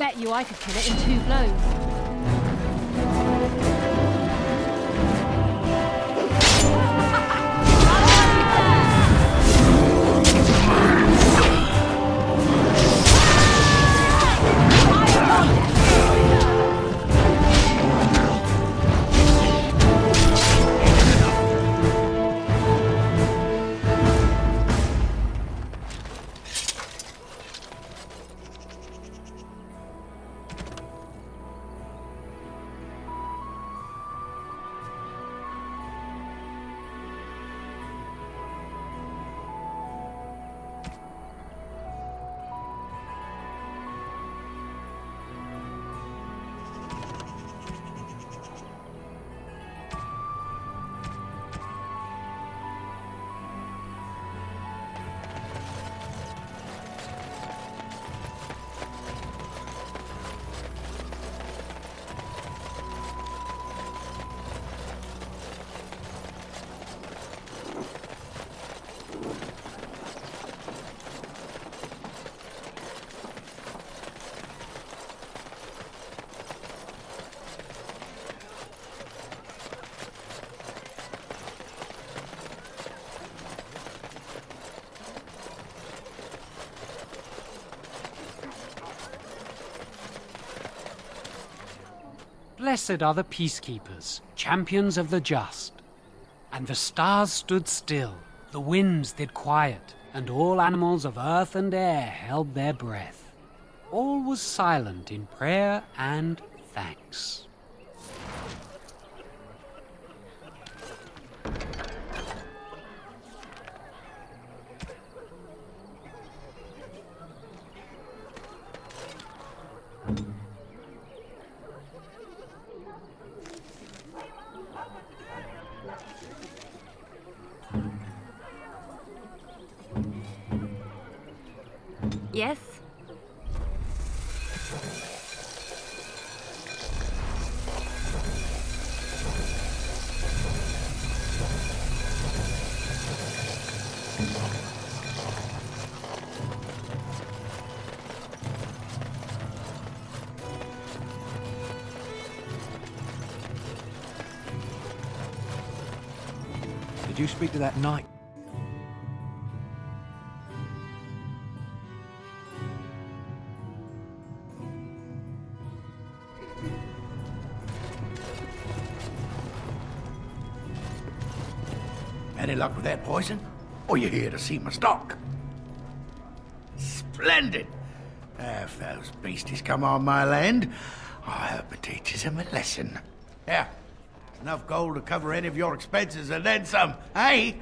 Bet you I could kill it in 2 blows. Blessed are the peacekeepers, champions of the just. And the stars stood still, the winds did quiet, and all animals of earth and air held their breath. All was silent in prayer and thanks. Yes? Did you speak to that knight? Any luck with that poison? Or you here to see my stock? Splendid! If those beasties come on my land, I hope it teaches them a lesson. Yeah, enough gold to cover any of your expenses and then some, hey?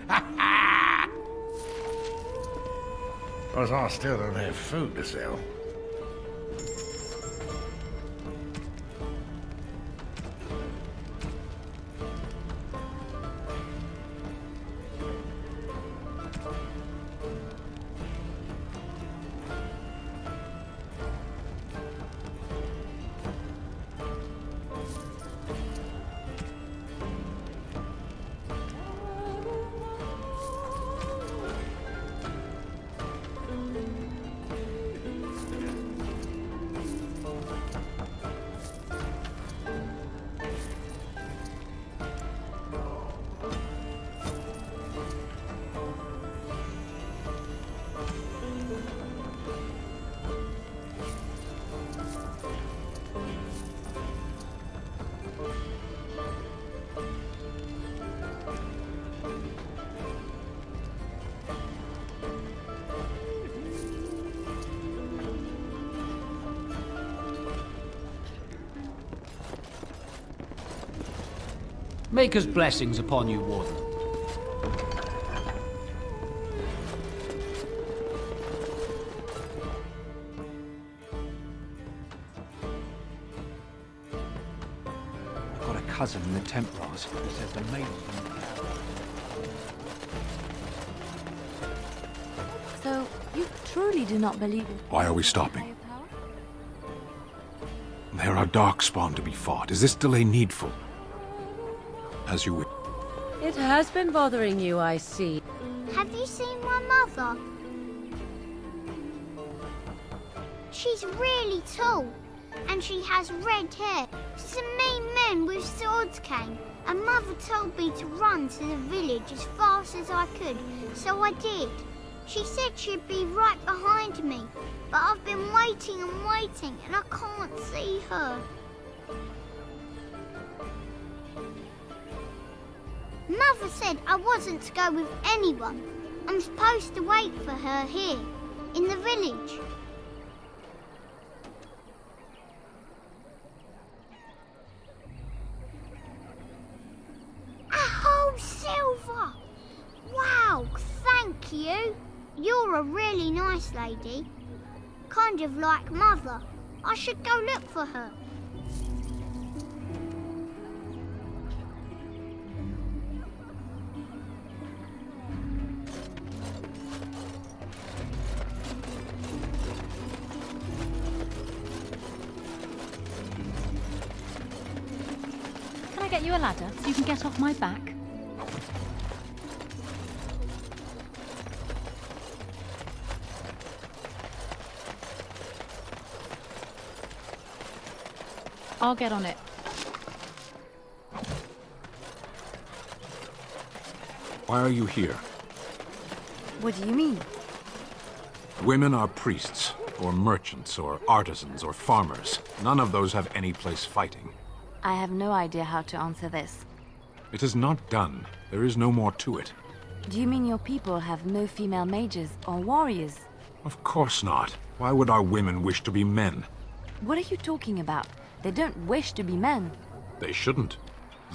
Because I still don't have food to sell. Maker's blessings upon you, Warden. I've got a cousin in the Templars who says the maiden from the tower. So, you truly do not believe in... Why are we stopping? There are Darkspawn to be fought. Is this delay needful? As you wish. It has been bothering you, I see. Have you seen my mother? She's really tall. and she has red hair. Some mean men with swords came, and Mother told me to run to the village as fast as I could, so I did. She said she'd be right behind me, but I've been waiting and waiting, and I can't see her. Mother said I wasn't to go with anyone. I'm supposed to wait for her here, in the village. A whole silver! Wow, thank you. You're a really nice lady. Kind of like Mother. I should go look for her. Can I get you a ladder so you can get off my back? I'll get on it. Why are you here? What do you mean? Women are priests, or merchants, or artisans, or farmers. None of those have any place fighting. I have no idea how to answer this. It is not done. There is no more to it. Do you mean your people have no female mages or warriors? Of course not. Why would our women wish to be men? What are you talking about? They don't wish to be men. They shouldn't.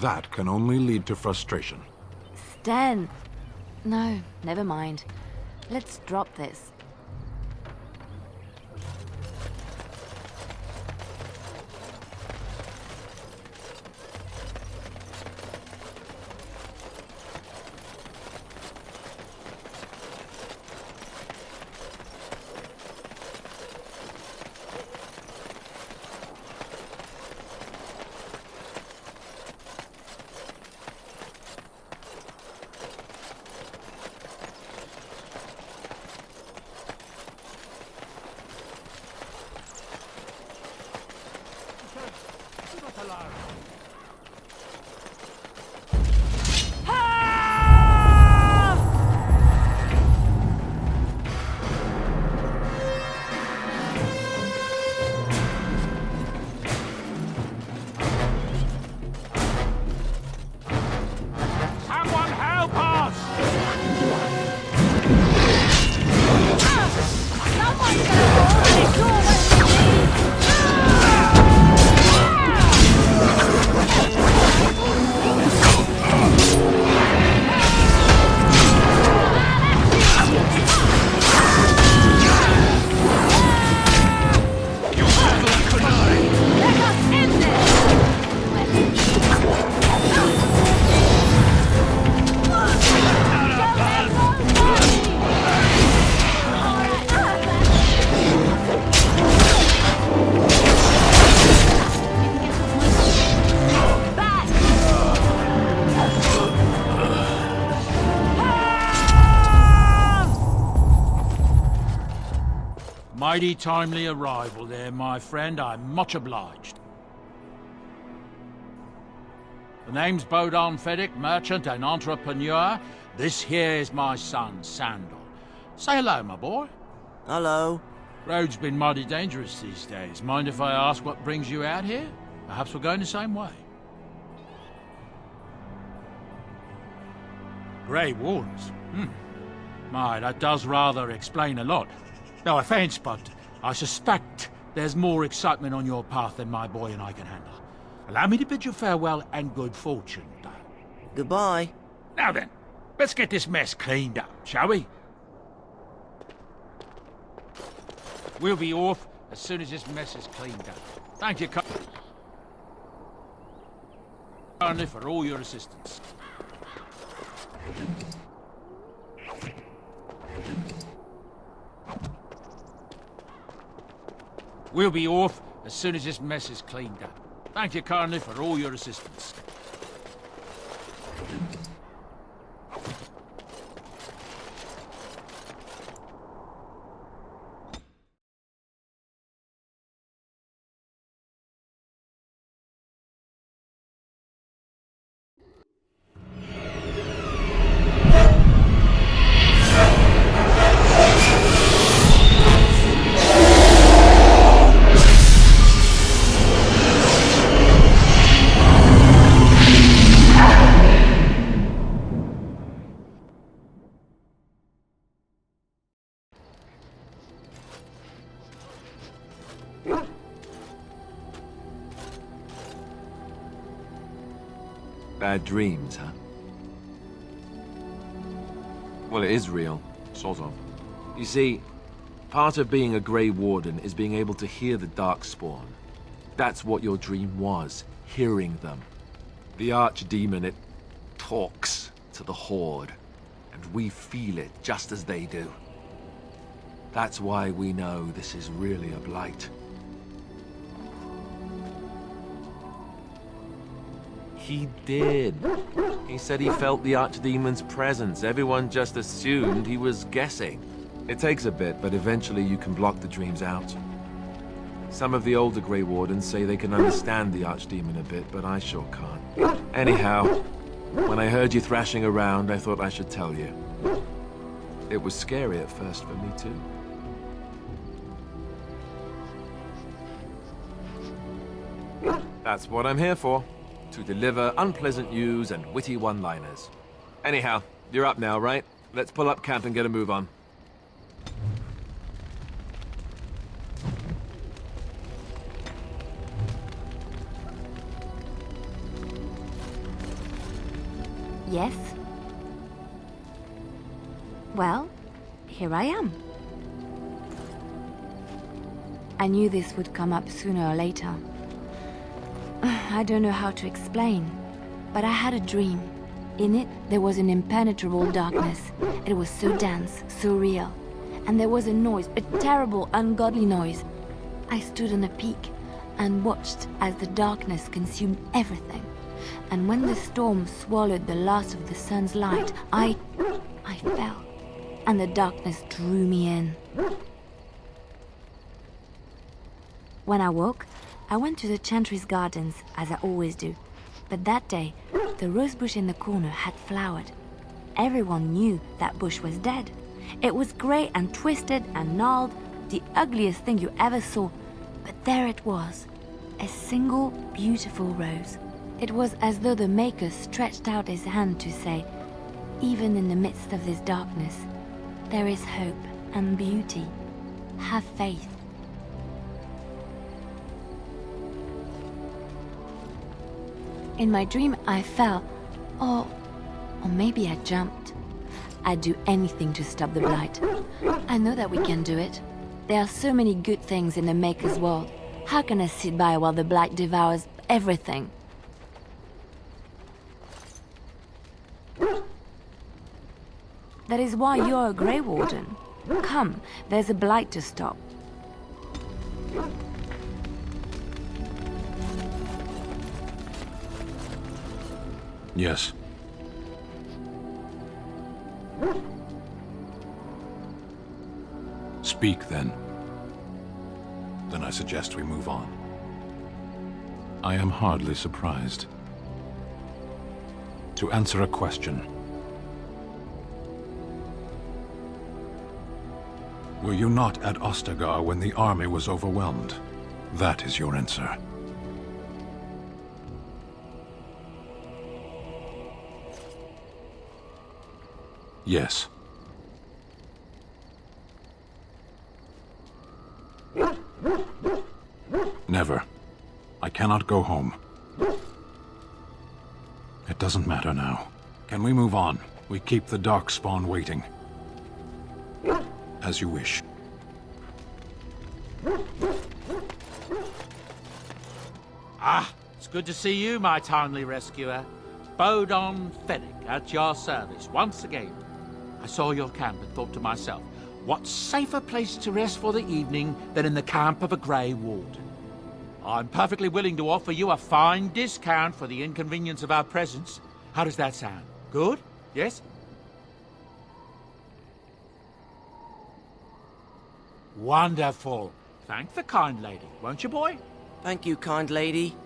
That can only lead to frustration. Sten! No, never mind. Let's drop this. Mighty timely arrival there, my friend. I'm much obliged. The name's Bodon Feddick, merchant and entrepreneur. This here is my son, Sandal. Say hello, my boy. Hello. Road's been mighty dangerous these days. Mind if I ask what brings you out here? Perhaps we're going the same way. Grey Wardens? My, that does rather explain a lot. No offense, but I suspect there's more excitement on your path than my boy and I can handle. Allow me to bid you farewell and good fortune, Dale. Goodbye. Now then, let's get this mess cleaned up, shall we? We'll be off as soon as this mess is cleaned up. Thank you kindly for all your assistance. We'll be off as soon as this mess is cleaned up. Thank you kindly for all your assistance. Bad dreams, huh? Well, it is real, sort of. You see, part of being a Grey Warden is being able to hear the Darkspawn. That's what your dream was, hearing them. The Archdemon, it talks to the Horde, and we feel it just as they do. That's why we know this is really a blight. He did. He said he felt the Archdemon's presence. Everyone just assumed he was guessing. It takes a bit, but eventually you can block the dreams out. Some of the older Grey Wardens say they can understand the Archdemon a bit, but I sure can't. Anyhow, when I heard you thrashing around, I thought I should tell you. It was scary at first for me, too. That's what I'm here for. To deliver unpleasant news and witty one-liners. Anyhow, you're up now, right? Let's pull up camp and get a move on. Yes? Well, here I am. I knew this would come up sooner or later. I don't know how to explain, but I had a dream. In it, there was an impenetrable darkness. It was so dense, so real. And there was a noise, a terrible, ungodly noise. I stood on a peak and watched as the darkness consumed everything. And when the storm swallowed the last of the sun's light, I fell, and the darkness drew me in. When I woke, I went to the Chantry's gardens, as I always do. But that day, the rose bush in the corner had flowered. Everyone knew that bush was dead. It was grey and twisted and gnarled, the ugliest thing you ever saw. But there it was, a single beautiful rose. It was as though the Maker stretched out his hand to say, even in the midst of this darkness, there is hope and beauty. Have faith. In my dream, I fell, or maybe I jumped. I'd do anything to stop the blight. I know that we can do it. There are so many good things in the Maker's world. How can I sit by while the blight devours everything? That is why you're a Grey Warden. Come, there's a blight to stop. Yes. Speak, then. Then I suggest we move on. I am hardly surprised. To answer a question. Were you not at Ostagar when the army was overwhelmed? That is your answer. Yes. Never. I cannot go home. It doesn't matter now. Can we move on? We keep the Darkspawn waiting. As you wish. Ah, it's good to see you, my timely rescuer. Bodon Fennec, at your service, once again. I saw your camp and thought to myself, what safer place to rest for the evening than in the camp of a Grey Warden? I'm perfectly willing to offer you a fine discount for the inconvenience of our presence. How does that sound? Good? Yes? Wonderful. Thank the kind lady, won't you, boy? Thank you, kind lady.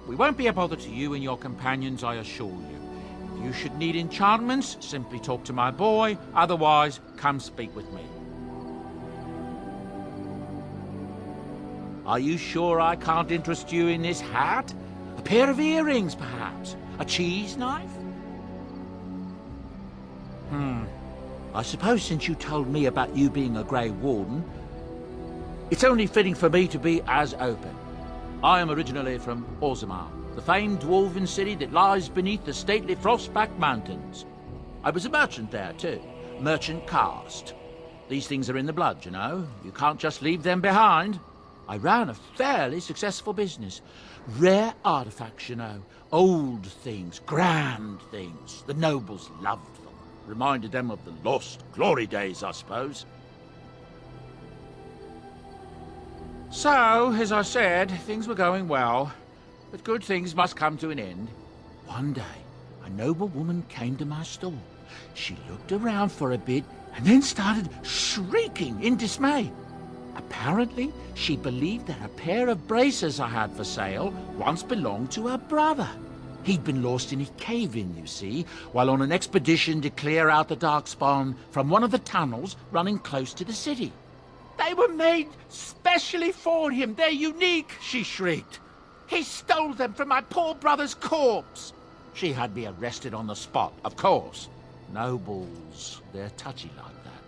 We won't be a bother to you and your companions, I assure you. If you should need enchantments, simply talk to my boy. Otherwise, come speak with me. Are you sure I can't interest you in this hat? A pair of earrings, perhaps? A cheese knife? I suppose since you told me about you being a Grey Warden, it's only fitting for me to be as open. I am originally from Orzammar, the famed dwarven city that lies beneath the stately Frostback Mountains. I was a merchant there, too. Merchant caste. These things are in the blood, you know. You can't just leave them behind. I ran a fairly successful business. Rare artifacts, you know. Old things, grand things. The nobles loved them. Reminded them of the lost glory days, I suppose. So, as I said, things were going well. But good things must come to an end. One day, a noble woman came to my store. She looked around for a bit and then started shrieking in dismay. Apparently, she believed that a pair of braces I had for sale once belonged to her brother. He'd been lost in a cave-in, you see, while on an expedition to clear out the Darkspawn from one of the tunnels running close to the city. They were made specially for him. They're unique, she shrieked. He stole them from my poor brother's corpse. She had me arrested on the spot, of course. Nobles, they're touchy like that.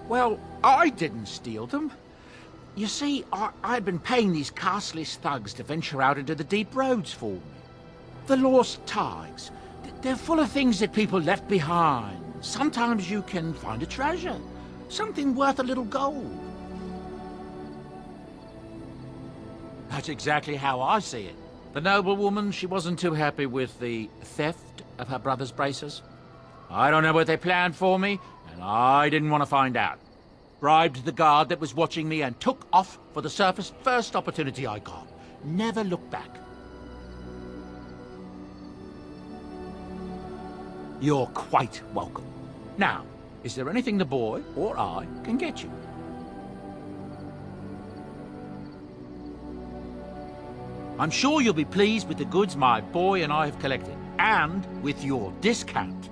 Well, I didn't steal them. You see, I'd been paying these castless thugs to venture out into the deep roads for me. The lost tigers, they're full of things that people left behind. Sometimes you can find a treasure, something worth a little gold. That's exactly how I see it. The noblewoman, she wasn't too happy with the theft of her brother's braces. I don't know what they planned for me, and I didn't want to find out. Bribed the guard that was watching me and took off for the surface first opportunity I got. Never looked back. You're quite welcome. Now, is there anything the boy or I can get you? I'm sure you'll be pleased with the goods my boy and I have collected, and with your discount.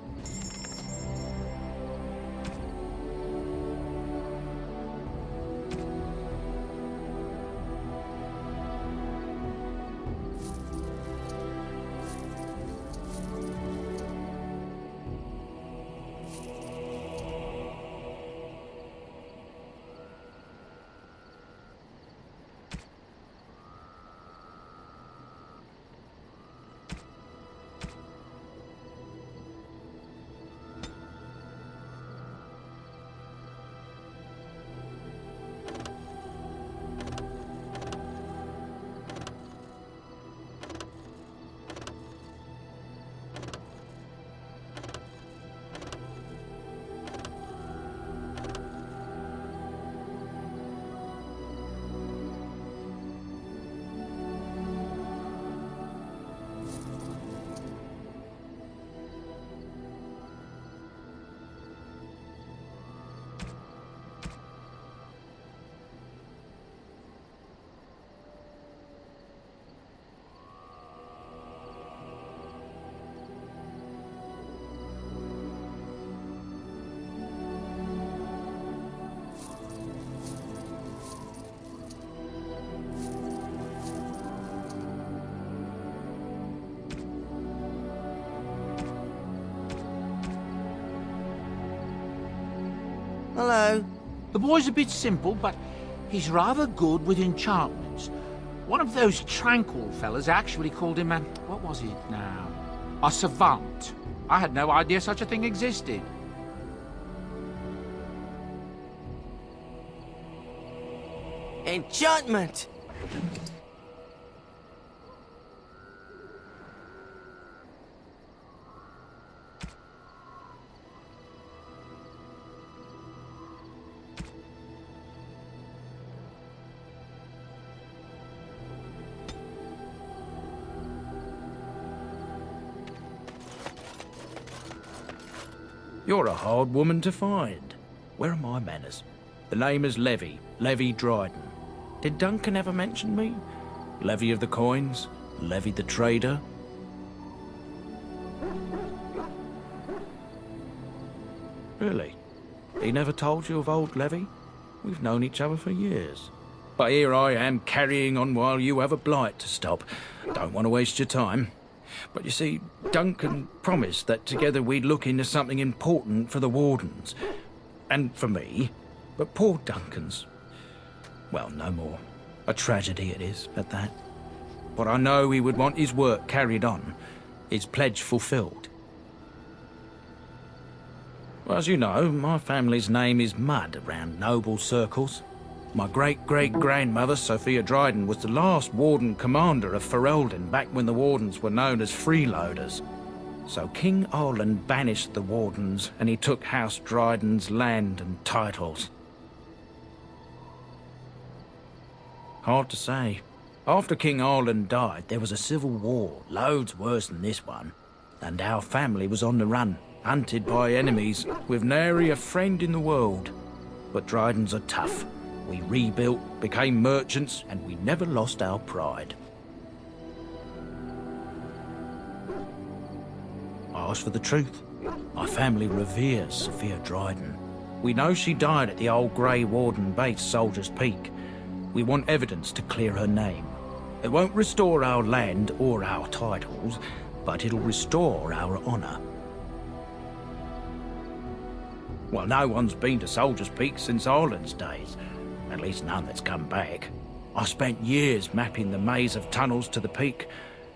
Hello. The boy's a bit simple, but he's rather good with enchantments. One of those tranquil fellas actually called him what was it now? A savant. I had no idea such a thing existed. Enchantment! You're a hard woman to find. Where are my manners? The name is Levy Dryden. Did Duncan ever mention me? Levy of the coins? Levy the trader? Really? He never told you of old Levy? We've known each other for years. But here I am carrying on while you have a blight to stop. Don't want to waste your time. But you see, Duncan promised that together we'd look into something important for the Wardens. And for me. But poor Duncan's... Well, no more. A tragedy it is, at that. But I know he would want his work carried on, his pledge fulfilled. Well, as you know, my family's name is mud around noble circles. My great-great-grandmother, Sophia Dryden, was the last Warden commander of Ferelden back when the Wardens were known as freeloaders. So King Arland banished the Wardens, and he took House Dryden's land and titles. Hard to say. After King Arland died, there was a civil war, loads worse than this one. And our family was on the run, hunted by enemies, with nary a friend in the world. But Drydens are tough. We rebuilt, became merchants, and we never lost our pride. As for the truth, my family reveres Sophia Dryden. We know she died at the old Grey Warden base, Soldier's Peak. We want evidence to clear her name. It won't restore our land or our titles, but it'll restore our honor. Well, no one's been to Soldier's Peak since Arland's days. At least none that's come back. I spent years mapping the maze of tunnels to the peak,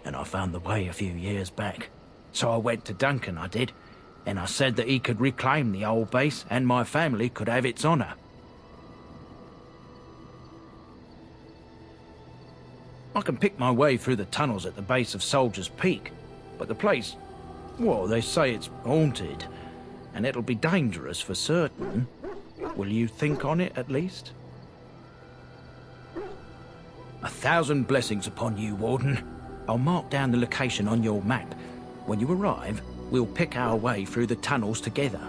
and I found the way a few years back. So I went to Duncan, I did, and I said that he could reclaim the old base and my family could have its honor. I can pick my way through the tunnels at the base of Soldier's Peak, but the place, well, they say it's haunted, and it'll be dangerous for certain. Will you think on it at least? 1,000 blessings upon you, Warden. I'll mark down the location on your map. When you arrive, we'll pick our way through the tunnels together.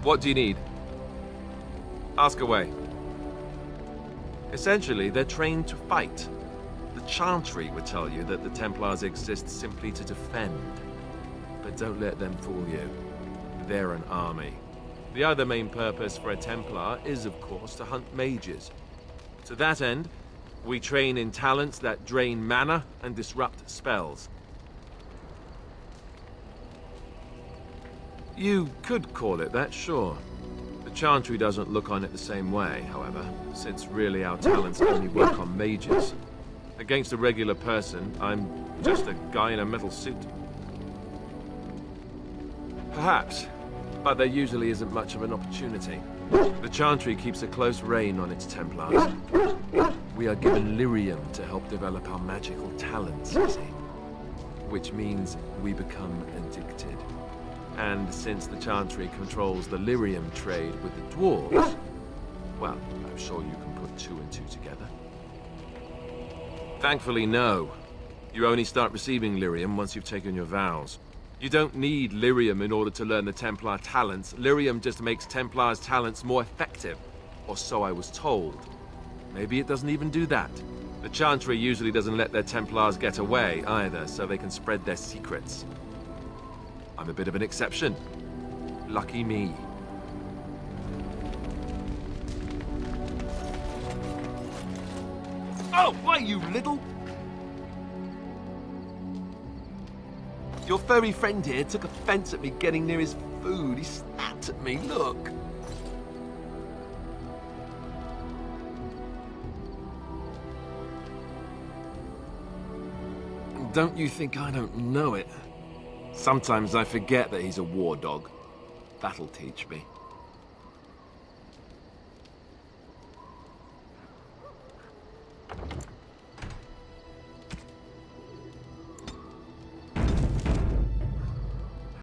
What do you need? Ask away. Essentially, they're trained to fight. The Chantry would tell you that the Templars exist simply to defend. But don't let them fool you. They're an army. The other main purpose for a Templar is, of course, to hunt mages. To that end, we train in talents that drain mana and disrupt spells. You could call it that, sure. The Chantry doesn't look on it the same way, however, since really our talents only work on mages. Against a regular person, I'm just a guy in a metal suit. Perhaps, but there usually isn't much of an opportunity. The Chantry keeps a close rein on its Templars. We are given lyrium to help develop our magical talents, you see. Which means we become addicted. And since the Chantry controls the lyrium trade with the dwarves, well, I'm sure you can put two and two together. Thankfully, no. You only start receiving lyrium once you've taken your vows. You don't need lyrium in order to learn the Templar talents. Lyrium just makes Templars' talents more effective. Or so I was told. Maybe it doesn't even do that. The Chantry usually doesn't let their Templars get away either, so they can spread their secrets. I'm a bit of an exception. Lucky me. Oh, why, you little... Your furry friend here took offense at me getting near his food. He snapped at me, look. Don't you think I don't know it? Sometimes I forget that he's a war dog. That'll teach me.